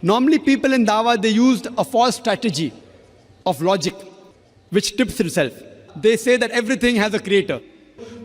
Normally people in Dawah, they used a false strategy of logic, which tips itself. They say that everything has a creator.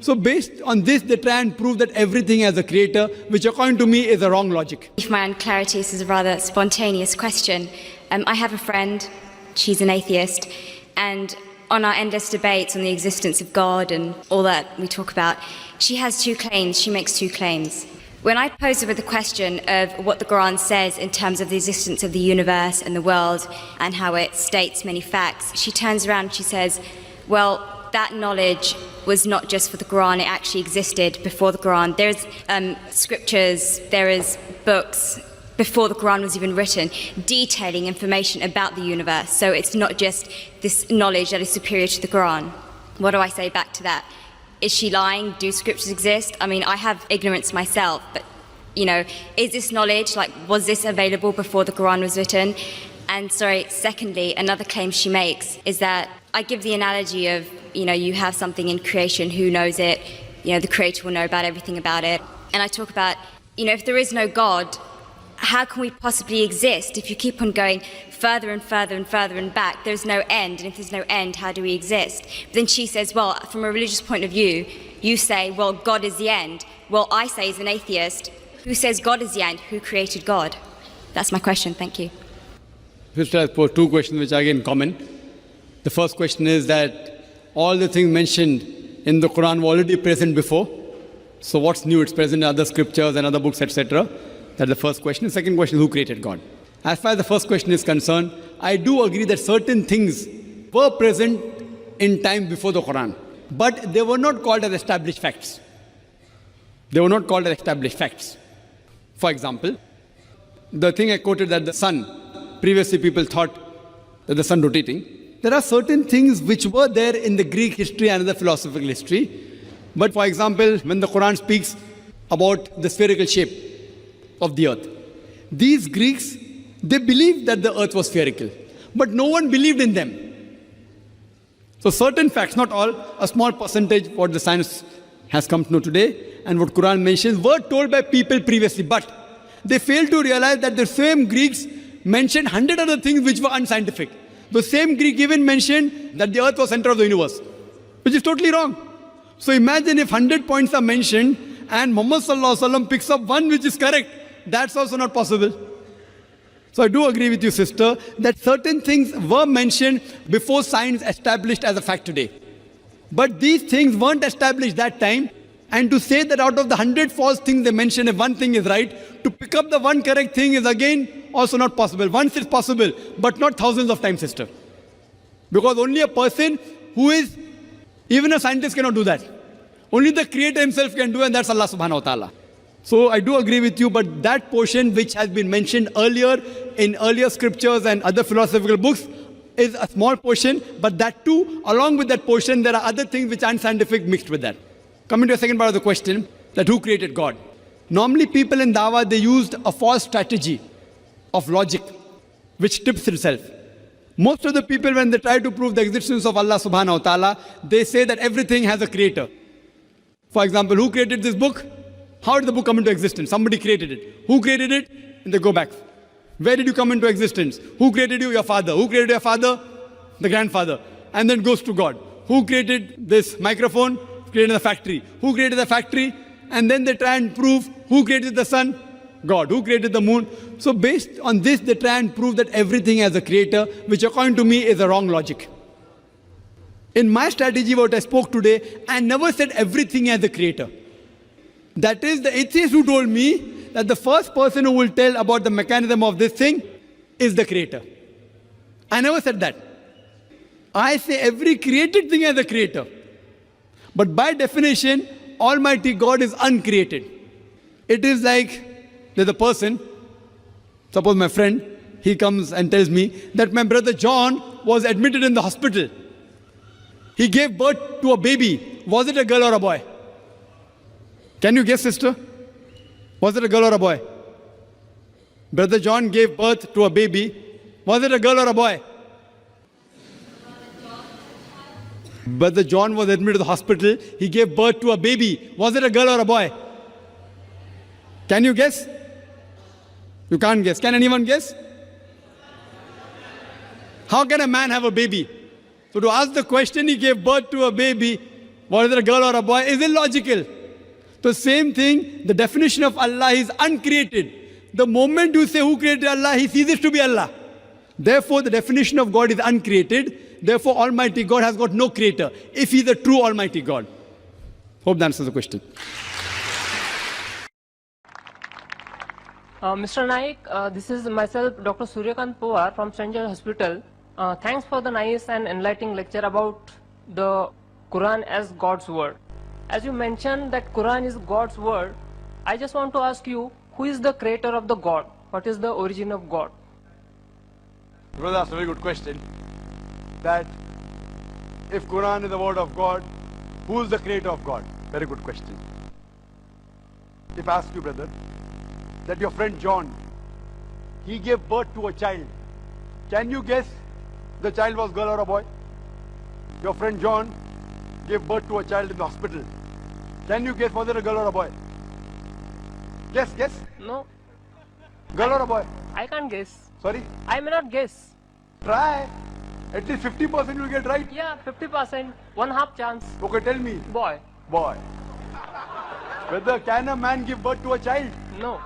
So based on this, they try and prove that everything has a creator, which according to me is a wrong logic. For my own clarity, this is a rather spontaneous question. I have a friend, she's an atheist, and on our endless debates on the existence of God and all that we talk about, she has two claims, she makes two claims. When I pose her with the question of what the Quran says in terms of the existence of the universe and the world and how it states many facts, she turns around and she says, well, that knowledge was not just for the Quran, it actually existed before the Quran. There's scriptures, there is books before the Quran was even written, detailing information about the universe. So it's not just this knowledge that is superior to the Quran. What do I say back to that? Is she lying? Do scriptures exist? I mean, I have ignorance myself, but, is this knowledge, was this available before the Quran was written? And secondly, another claim she makes is that I give the analogy of, you have something in creation, who knows it? The creator will know about everything about it. And I talk about, if there is no God, how can we possibly exist? If you keep on going further and further and further and back, there's no end. And if there's no end, how do we exist? But then she says, well, from a religious point of view, you say, well, God is the end. Well, I say as an atheist, who says God is the end? Who created God? That's my question. Thank you. Sister has posed two questions which are again common. The first question is that all the things mentioned in the Quran were already present before. So what's new? It's present in other scriptures and other books, etc. That's the first question. The second question is, who created God? As far as the first question is concerned, I do agree that certain things were present in time before the Quran, but they were not called as established facts. They were not called as established facts. For example, the thing I quoted that the sun, previously people thought that the sun rotating. There are certain things which were there in the Greek history and the philosophical history. But for example, when the Quran speaks about the spherical shape of the earth, these Greeks, they believed that the earth was spherical, but no one believed in them. So certain facts, not all, a small percentage, what the science has come to know today and what Quran mentions, were told by people previously, but they failed to realize that the same Greeks mentioned 100 other things which were unscientific. The same Greek even mentioned that the earth was center of the universe, which is totally wrong. So imagine if 100 points are mentioned and Muhammad Sallallahu Alaihi Wasallam picks up one which is correct. That's also not possible. So I do agree with you, sister, that certain things were mentioned before science established as a fact today. But these things weren't established that time. And to say that out of the 100 false things they mention, if one thing is right, to pick up the one correct thing is again also not possible. Once it's possible, but not thousands of times, sister. Because only a person who is, even a scientist cannot do that. Only the Creator himself can do, and that's Allah subhanahu wa ta'ala. So I do agree with you, but that portion which has been mentioned earlier in earlier scriptures and other philosophical books is a small portion, but that too, along with that portion, there are other things which aren't scientific mixed with that. Coming to the second part of the question, that who created God? Normally people in Dawah, they used a false strategy of logic, which tips itself. Most of the people, when they try to prove the existence of Allah subhanahu wa ta'ala, they say that everything has a creator. For example, who created this book? How did the book come into existence? Somebody created it. Who created it? And they go back. Where did you come into existence? Who created you? Your father. Who created your father? The grandfather. And then goes to God. Who created this microphone? Created the factory. Who created the factory? And then they try and prove who created the sun? God. Who created the moon? So based on this, they try and prove that everything has a creator, which according to me is a wrong logic. In my strategy, what I spoke today, I never said everything has a creator. That is the atheist who told me that the first person who will tell about the mechanism of this thing is the creator. I never said that. I say every created thing has a creator. But by definition, Almighty God is uncreated. It is like there's a person, suppose my friend, he comes and tells me that my brother John was admitted in the hospital. He gave birth to a baby. Was it a girl or a boy? Can you guess, sister? Was it a girl or a boy? Brother John gave birth to a baby. Was it a girl or a boy? Brother John was admitted to the hospital. He gave birth to a baby. Was it a girl or a boy? Can you guess? You can't guess. Can anyone guess? How can a man have a baby? So to ask the question, he gave birth to a baby, whether a girl or a boy, is illogical. The same thing, the definition of Allah is uncreated. The moment you say who created Allah, he ceases to be Allah. Therefore, the definition of God is uncreated. Therefore, Almighty God has got no creator, if he is a true Almighty God. Hope that answers the question. Mr. Naik, this is myself, Dr. Suryakant Pawar from St. John Hospital. Thanks for the nice and enlightening lecture about the Quran as God's word. As you mentioned that Quran is God's word, I just want to ask you, who is the creator of the God? What is the origin of God? Brother, that's a very good question. That if Quran is the word of God, who is the creator of God? Very good question. If I ask you, brother, that your friend John, he gave birth to a child. Can you guess the child was girl or a boy? Your friend John gave birth to a child in the hospital. Can you guess whether a girl or a boy? Guess. No, Girl or a boy? I can't guess. Sorry? I may not guess. Try. At least 50% you'll get right. Yeah, 50%, 1/2 chance. Okay, tell me. Boy. Boy. Whether can a man give birth to a child? No.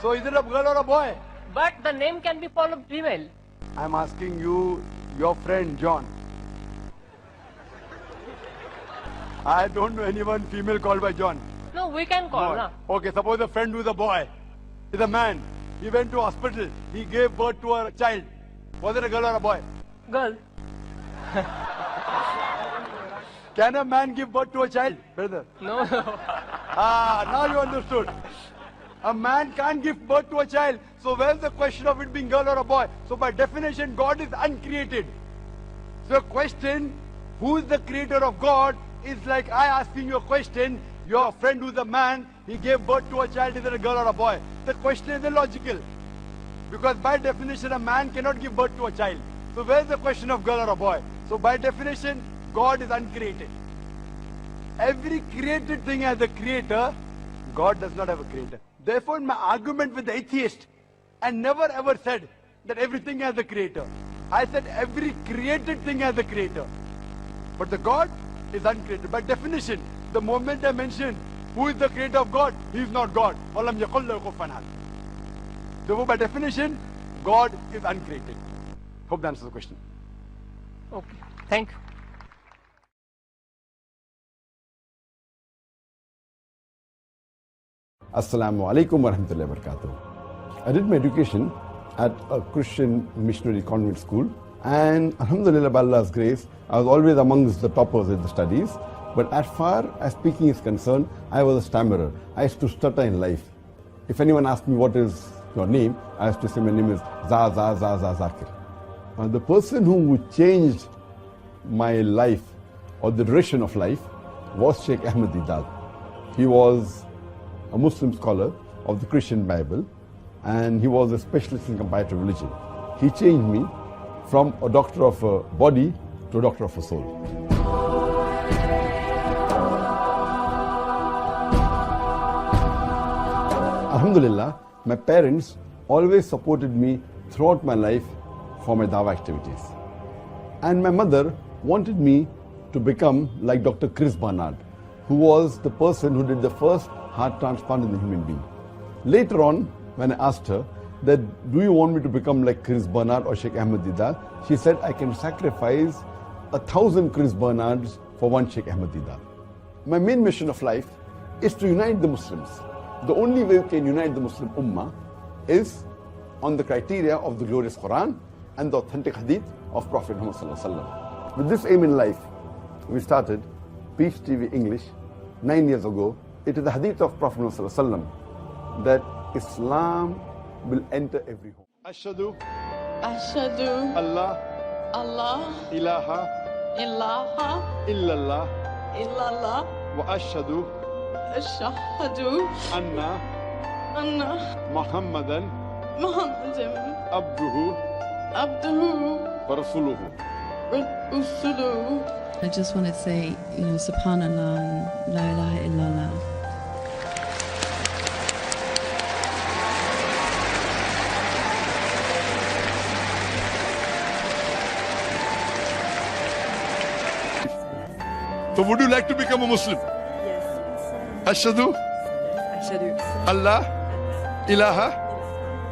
So is it a girl or a boy? But the name can be for a female. I'm asking you, your friend John. I don't know anyone female called by John. No, we can call, Boy. na? Okay, suppose a friend who is a boy, is a man. He went to hospital. He gave birth to a child. Was it a girl or a boy? Girl. Can a man give birth to a child, brother? No. Now you understood. A man can't give birth to a child. So where's the question of it being girl or a boy? So by definition, God is uncreated. So question, who is the creator of God, is like I asking you a question. Your friend who's a man, he gave birth to a child, is it a girl or a boy? The question is illogical. Because by definition, a man cannot give birth to a child. So where's the question of girl or a boy? So by definition, God is uncreated. Every created thing has a creator. God does not have a creator. Therefore, my argument with the atheist, I never ever said that everything has a creator. I said every created thing has a creator. But the God is uncreated. By definition, the moment I mentioned who is the creator of God, he is not God. وَلَمْ يَقُلْ لَهُ كُفُوًا أَحَدٌ. Therefore, by definition, God is uncreated. Hope that answers the question. Okay. Thank you. Assalamu alaikum wa rahmatullahi wa barakatuh. I did my education at a Christian missionary convent school, and alhamdulillah, by Allah's grace, I was always amongst the toppers in the studies. But as far as speaking is concerned, I was a stammerer. I used to stutter in life. If anyone asked me what is your name, I used to say my name is Zakir. The person who changed my life or the direction of life was Sheikh Ahmed Deedat. He was a Muslim scholar of the Christian Bible, and he was a specialist in comparative religion. He changed me from a doctor of a body to a doctor of a soul. Alhamdulillah, my parents always supported me throughout my life for my dawah activities. And my mother wanted me to become like Dr. Chris Barnard, who was the person who did the first heart transplant in the human being. Later on, when I asked her that, do you want me to become like Chris Barnard or Sheikh Ahmed Deedat? She said, I can sacrifice 1,000 Chris Barnards for one Sheikh Ahmed Deedat. My main mission of life is to unite the Muslims. The only way we can unite the Muslim Ummah is on the criteria of the glorious Quran and the authentic hadith of Prophet Muhammad Sallallahu Alaihi Wasallam. With this aim in life, we started Peace TV English 9 years ago. It is the hadith of Prophet Muhammad Sallallahu Alaihi Wasallam that Islam will enter every home. Ashhadu Allah ilaha illallah wa ashhadu anna Muhammadan abduhu wa rasuluhu. I just want to say, Subhanallah and La ilaha illallah. So would you like to become a Muslim? Yes. Ashhadu Ashhadu Allah ilaha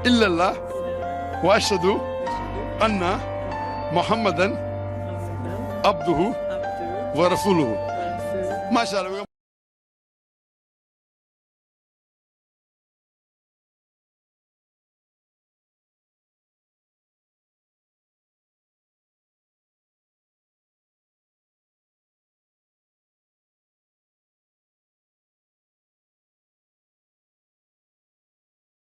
illallah wa ashhadu anna Muhammadan abduhu Abdu wa rasuluhu. Rasul. MashaAllah.